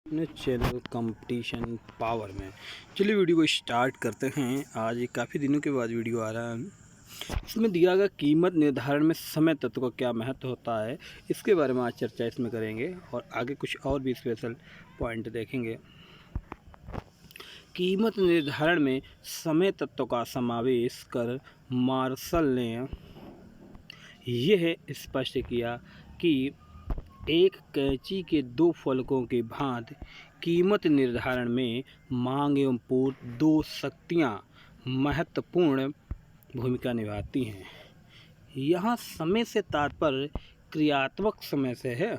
अपने channel competition power में। चलिए वीडियो को स्टार्ट करते हैं। आज काफ़ी दिनों के बाद वीडियो आ रहा है। इसमें दिया गया कीमत निर्धारण में समय तत्व का क्या महत्व होता है, इसके बारे में आज चर्चा इसमें करेंगे और आगे कुछ और भी स्पेशल पॉइंट देखेंगे। कीमत निर्धारण में समय तत्व का समावेश कर मार्शल ने यह स्पष्ट किया कि एक कैंची के दो फलकों की भांति कीमत निर्धारण में मांग एवं पूर्ति दो शक्तियाँ महत्वपूर्ण भूमिका निभाती हैं। यहाँ समय से तात्पर्य क्रियात्मक समय से है,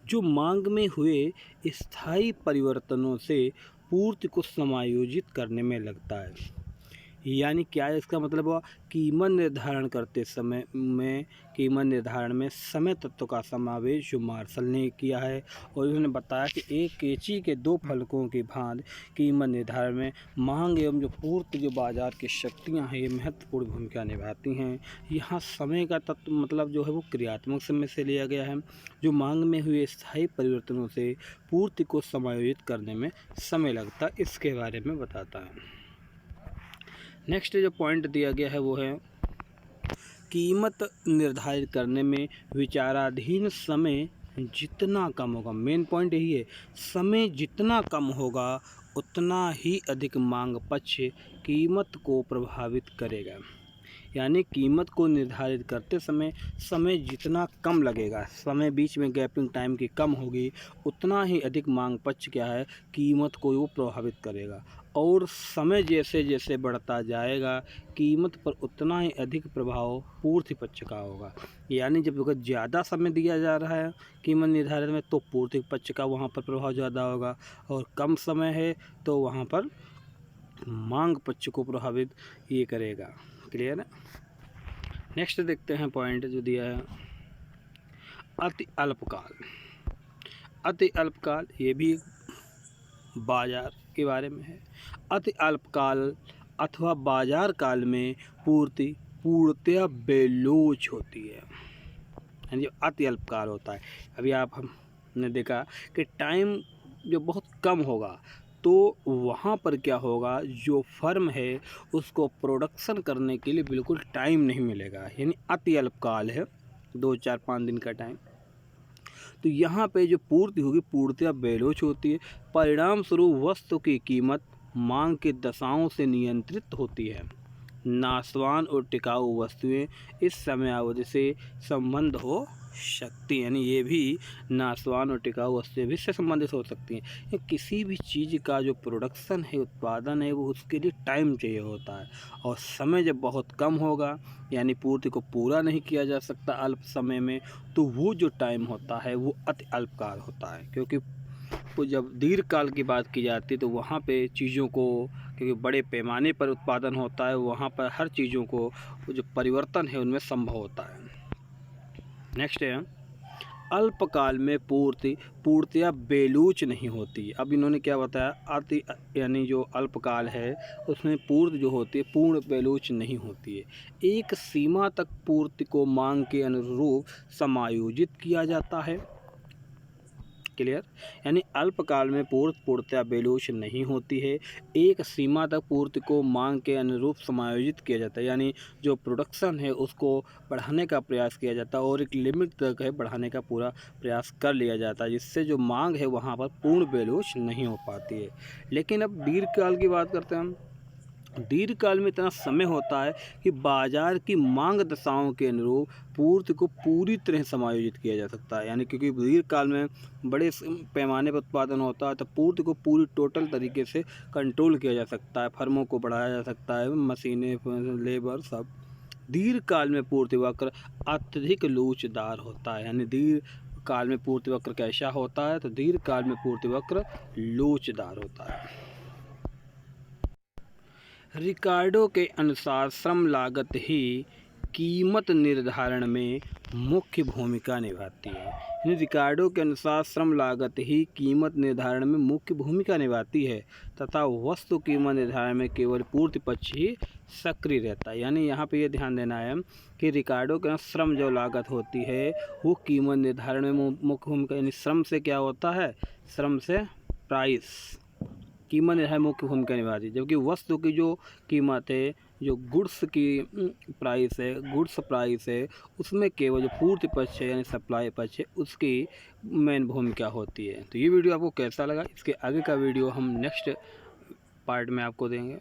जो मांग में हुए स्थायी परिवर्तनों से पूर्ति को समायोजित करने में लगता है। यानी क्या है इसका मतलब हुआ, कीमत निर्धारण करते समय में कीमत निर्धारण में समय तत्व का समावेश जो मार्शल ने किया है, और उन्होंने बताया कि एक कैंची के दो फलकों की भांति कीमत निर्धारण में मांग एवं जो पूर्ति जो बाजार की शक्तियां हैं ये महत्वपूर्ण भूमिका निभाती हैं। यहाँ समय का तत्व मतलब जो है वो क्रियात्मक समय से लिया गया है, जो मांग में हुए स्थायी परिवर्तनों से पूर्ति को समायोजित करने में समय लगता है, इसके बारे में बताता है। नेक्स्ट जो पॉइंट दिया गया है वो है कीमत निर्धारित करने में विचाराधीन समय जितना कम होगा। मेन पॉइंट यही है, समय जितना कम होगा उतना ही अधिक मांग पक्ष कीमत को प्रभावित करेगा। यानी कीमत को निर्धारित करते समय समय जितना कम लगेगा, समय बीच में गैपिंग टाइम की कम होगी, उतना ही अधिक मांग पक्ष क्या है कीमत को वो प्रभावित करेगा। और समय जैसे जैसे बढ़ता जाएगा कीमत पर उतना ही अधिक प्रभाव पूर्ति पक्ष का होगा। यानी जब अगर ज़्यादा समय दिया जा रहा है कीमत निर्धारण में तो पूर्ति पक्ष का वहाँ पर प्रभाव ज़्यादा होगा, और कम समय है तो वहाँ पर मांग पक्ष को प्रभावित ये करेगा। क्लियर है। नेक्स्ट देखते हैं पॉइंट जो दिया है अति अल्पकाल। अति अल्पकाल ये भी बाजार के बारे में है। अति अल्पकाल अथवा बाजार काल में पूर्ति पूर्णतया बेलोच होती है। यानी जो अति अल्पकाल होता है, अभी आप हमने देखा कि टाइम जो बहुत कम होगा तो वहाँ पर क्या होगा, जो फर्म है उसको प्रोडक्शन करने के लिए बिल्कुल टाइम नहीं मिलेगा। यानी अति अल्पकाल है, 2-4-5 दिन का टाइम। तो यहाँ पे जो पूर्ति होगी पूर्णतया बेलोच होती है। परिणाम स्वरूप वस्तु की कीमत मांग के दशाओं से नियंत्रित होती है। नाशवान और टिकाऊ वस्तुएं इस समयावधि से संबंध हो सकती, यानी ये भी नाशवान और टिकाऊ वस्तुएं भी इससे संबंधित हो सकती हैं। किसी भी चीज़ का जो प्रोडक्शन है, उत्पादन है, वो उसके लिए टाइम चाहिए होता है, और समय जब बहुत कम होगा यानी पूर्ति को पूरा नहीं किया जा सकता अल्प समय में, तो वो जो टाइम होता है वो अति अल्पकाल होता है। क्योंकि जब दीर्घकाल की बात की जाती है तो वहाँ पे चीज़ों को, क्योंकि बड़े पैमाने पर उत्पादन होता है, वहाँ पर हर चीज़ों को जो परिवर्तन है उनमें संभव होता है। नेक्स्ट है अल्पकाल में पूर्ति पूर्णतया बेलूच नहीं होती। अब इन्होंने क्या बताया, अति यानी जो अल्पकाल है उसमें पूर्ति जो होती है पूर्ण बेलूच नहीं होती है। एक सीमा तक पूर्ति को मांग के अनुरूप समायोजित किया जाता है। क्लियर। यानी अल्पकाल में पूर्ति पूर्णतया बेलूच नहीं होती है, एक सीमा तक पूर्ति को मांग के अनुरूप समायोजित किया जाता है। यानी जो प्रोडक्शन है उसको बढ़ाने का प्रयास किया जाता है, और एक लिमिट तक है बढ़ाने का पूरा प्रयास कर लिया जाता है, जिससे जो मांग है वहाँ पर पूर्ण बेलूच नहीं हो पाती है। लेकिन अब दीर्घकाल की बात करते हैं हम। दीर्घकाल में इतना समय होता है कि बाजार की मांग दशाओं के अनुरूप पूर्ति को पूरी तरह समायोजित किया जा सकता है। यानी क्योंकि दीर्घकाल में बड़े पैमाने पर उत्पादन होता है तो पूर्ति को पूरी टोटल तरीके से कंट्रोल किया जा सकता है, फर्मों को बढ़ाया जा सकता है, मशीनें, लेबर सब। दीर्घकाल में पूर्ति वक्र अत्यधिक लोचदार होता है। यानी दीर्घकाल में पूर्ति वक्र कैसा होता है, तो दीर्घकाल में पूर्ति वक्र लोचदार होता है। रिकार्डो के अनुसार श्रम लागत ही कीमत निर्धारण में मुख्य भूमिका निभाती है। रिकार्डो के अनुसार श्रम लागत ही कीमत निर्धारण में मुख्य भूमिका निभाती है तथा वस्तु कीमत निर्धारण में केवल पूर्ति पक्ष ही सक्रिय रहता है। यानी यहाँ पे ये ध्यान देना है कि रिकार्डो के अनुसार श्रम जो लागत होती है वो कीमत निर्धारण में मुख्य भूमिका, यानी श्रम से क्या होता है, श्रम से प्राइस, कीमत निर्धारण मुख्य भूमिका निभाती है। जबकि वस्तु की जो कीमत है, जो गुड्स की गुड्स प्राइस है, उसमें केवल जो पूर्ति पक्ष है यानी सप्लाई पक्ष है उसकी मेन भूमिका होती है। तो ये वीडियो आपको कैसा लगा, इसके आगे का वीडियो हम नेक्स्ट पार्ट में आपको देंगे।